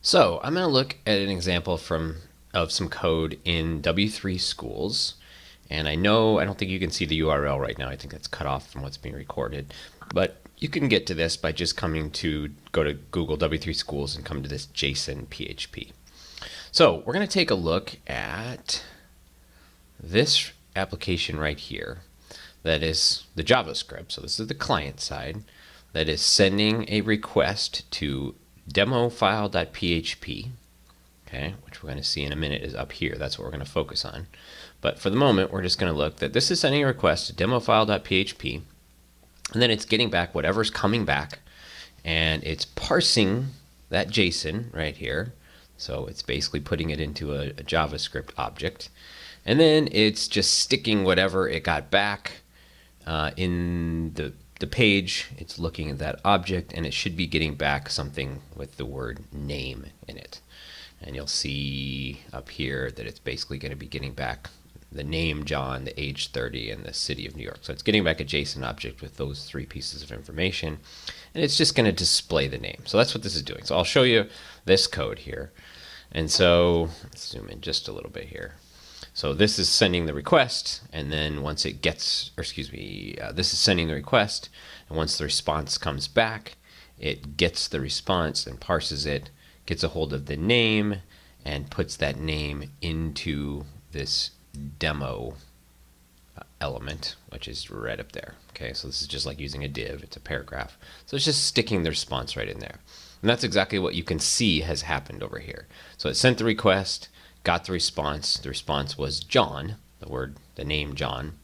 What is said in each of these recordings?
So I'm going to look at an example of some code in W3 Schools. And I don't think you can see the URL right now. I think that's cut off from what's being recorded. But you can get to this by just go to Google W3 Schools and come to this JSON PHP. So we're going to take a look at this application right here. That is the JavaScript. So this is the client side that is sending a request to demofile.php, okay, which we're going to see in a minute is up here. That's what we're going to focus on. But for the moment, we're just going to look that this is sending a request to demofile.php, and then it's getting back whatever's coming back, and it's parsing that JSON right here. So it's basically putting it into a JavaScript object, and then it's just sticking whatever it got back in the page. It's looking at that object, and it should be getting back something with the word name in it. And you'll see up here that it's basically going to be getting back the name John, the age 30, and the city of New York. So it's getting back a JSON object with those three pieces of information, and it's just going to display the name. So that's what this is doing. So I'll show you this code here. And so let's zoom in just a little bit here. So this is sending the request, and then once it gets, this is sending the request, and once the response comes back, it gets the response and parses it, gets a hold of the name, and puts that name into this demo element, which is right up there. Okay, so this is just like using a div. It's a paragraph. So it's just sticking the response right in there. And that's exactly what you can see has happened over here. So it sent the request, got the response. The response was John, the name John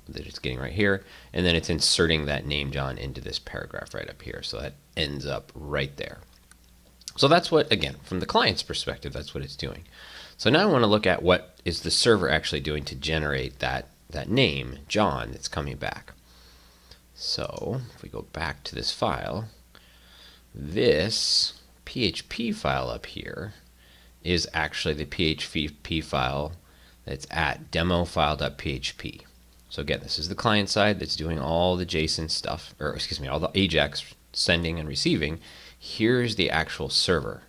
that it's getting right here, and then it's inserting that name John into this paragraph right up here. So that ends up right there. So that's what, again, from the client's perspective, that's what it's doing. So now I want to look at what is the server actually doing to generate that name John that's coming back. So if we go back to this file, this PHP file up here is actually the PHP file that's at demofile.php. So again, this is the client side that's doing all the JSON stuff, or all the AJAX sending and receiving. Here's the actual server,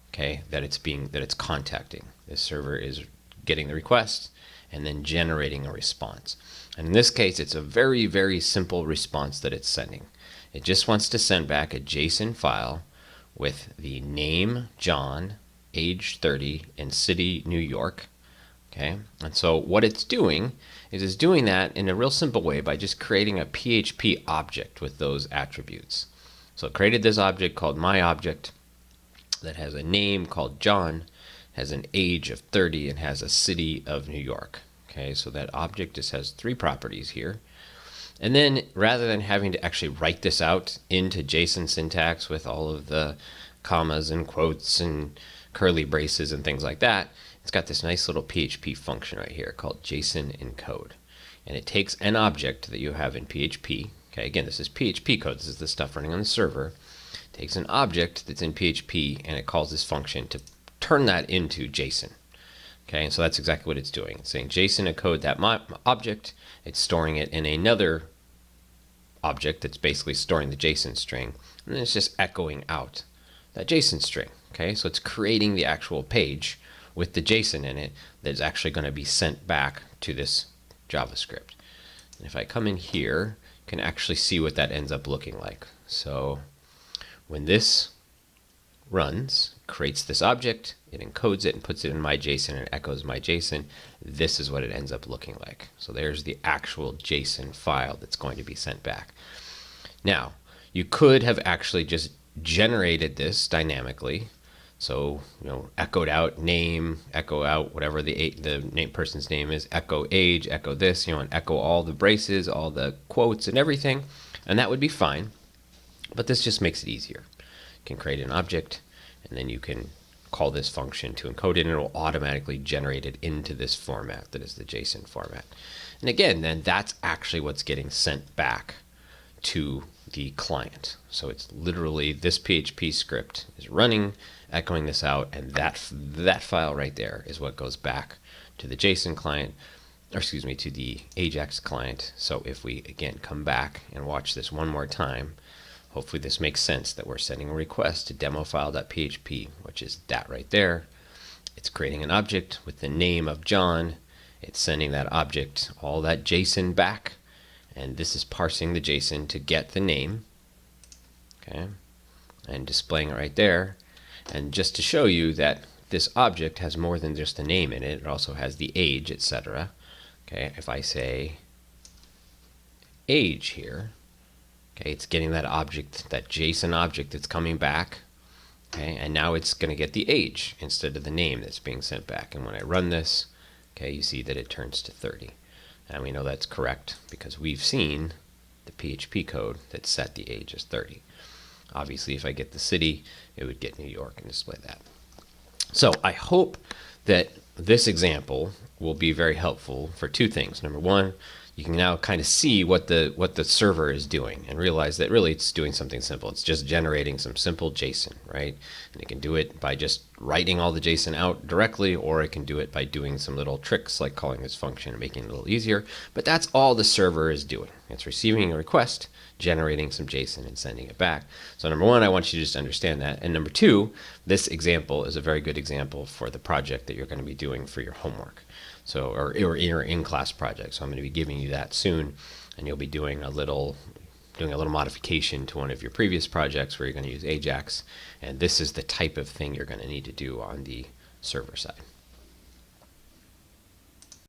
okay, that it's contacting. This server is getting the request and then generating a response. And in this case, it's a very, very simple response that it's sending. It just wants to send back a JSON file with the name John, age 30, and city New York. Okay, and so what it's doing is it's doing that in a real simple way by just creating a PHP object with those attributes. So it created this object called myObject that has a name called John, has an age of 30, and has a city of New York. Okay, so that object just has three properties here. And then rather than having to actually write this out into JSON syntax with all of the commas and quotes and curly braces and things like that, it's got this nice little PHP function right here called JSON encode. And it takes an object that you have in PHP. Okay, again, this is PHP code. This is the stuff running on the server. It takes an object that's in PHP, and it calls this function to turn that into JSON. Okay, and so that's exactly what it's doing. It's saying JSON encode that object. It's storing it in another object that's basically storing the JSON string, and then it's just echoing out that JSON string. Okay, so it's creating the actual page with the JSON in it that is actually going to be sent back to this JavaScript. And if I come in here, you can actually see what that ends up looking like. So when this runs, creates this object, it encodes it and puts it in my JSON and echoes my JSON, this is what it ends up looking like. So there's the actual JSON file that's going to be sent back. Now, you could have actually just generated this dynamically. So, echoed out name, echo out whatever the person's name is, echo age, echo this, and echo all the braces, all the quotes and everything, and that would be fine. But this just makes it easier. You can create an object, and then you can call this function to encode it, and it will automatically generate it into this format that is the JSON format. And again, then that's actually what's getting sent back to the client. So it's literally this PHP script is running, echoing this out, and that file right there is what goes back to the JSON client, to the AJAX client. So if we again come back and watch this one more time, hopefully this makes sense that we're sending a request to demofile.php, which is that right there. It's creating an object with the name of John. It's sending that object all that JSON back, and this is parsing the JSON to get the name, okay, and displaying it right there. And just to show you that this object has more than just a name in it, it also has the age, etc. Okay, if I say age here, okay, it's getting that object, that JSON object that's coming back, okay, and now it's going to get the age instead of the name that's being sent back. And when I run this, okay, you see that it turns to 30. And we know that's correct because we've seen the PHP code that set the age as 30. Obviously, if I get the city, it would get New York and display that. So I hope that this example will be very helpful for two things. Number one, you can now kind of see what the server is doing and realize that really it's doing something simple. It's just generating some simple JSON, right? And it can do it by just writing all the JSON out directly, or it can do it by doing some little tricks like calling this function and making it a little easier. But that's all the server is doing. It's receiving a request, generating some JSON and sending it back. So number one, I want you to just understand that. And number two, this example is a very good example for the project that you're going to be doing for your homework. So, or your in-class project. So I'm going to be giving you that soon, and you'll be doing a little modification to one of your previous projects where you're going to use Ajax, and this is the type of thing you're going to need to do on the server side.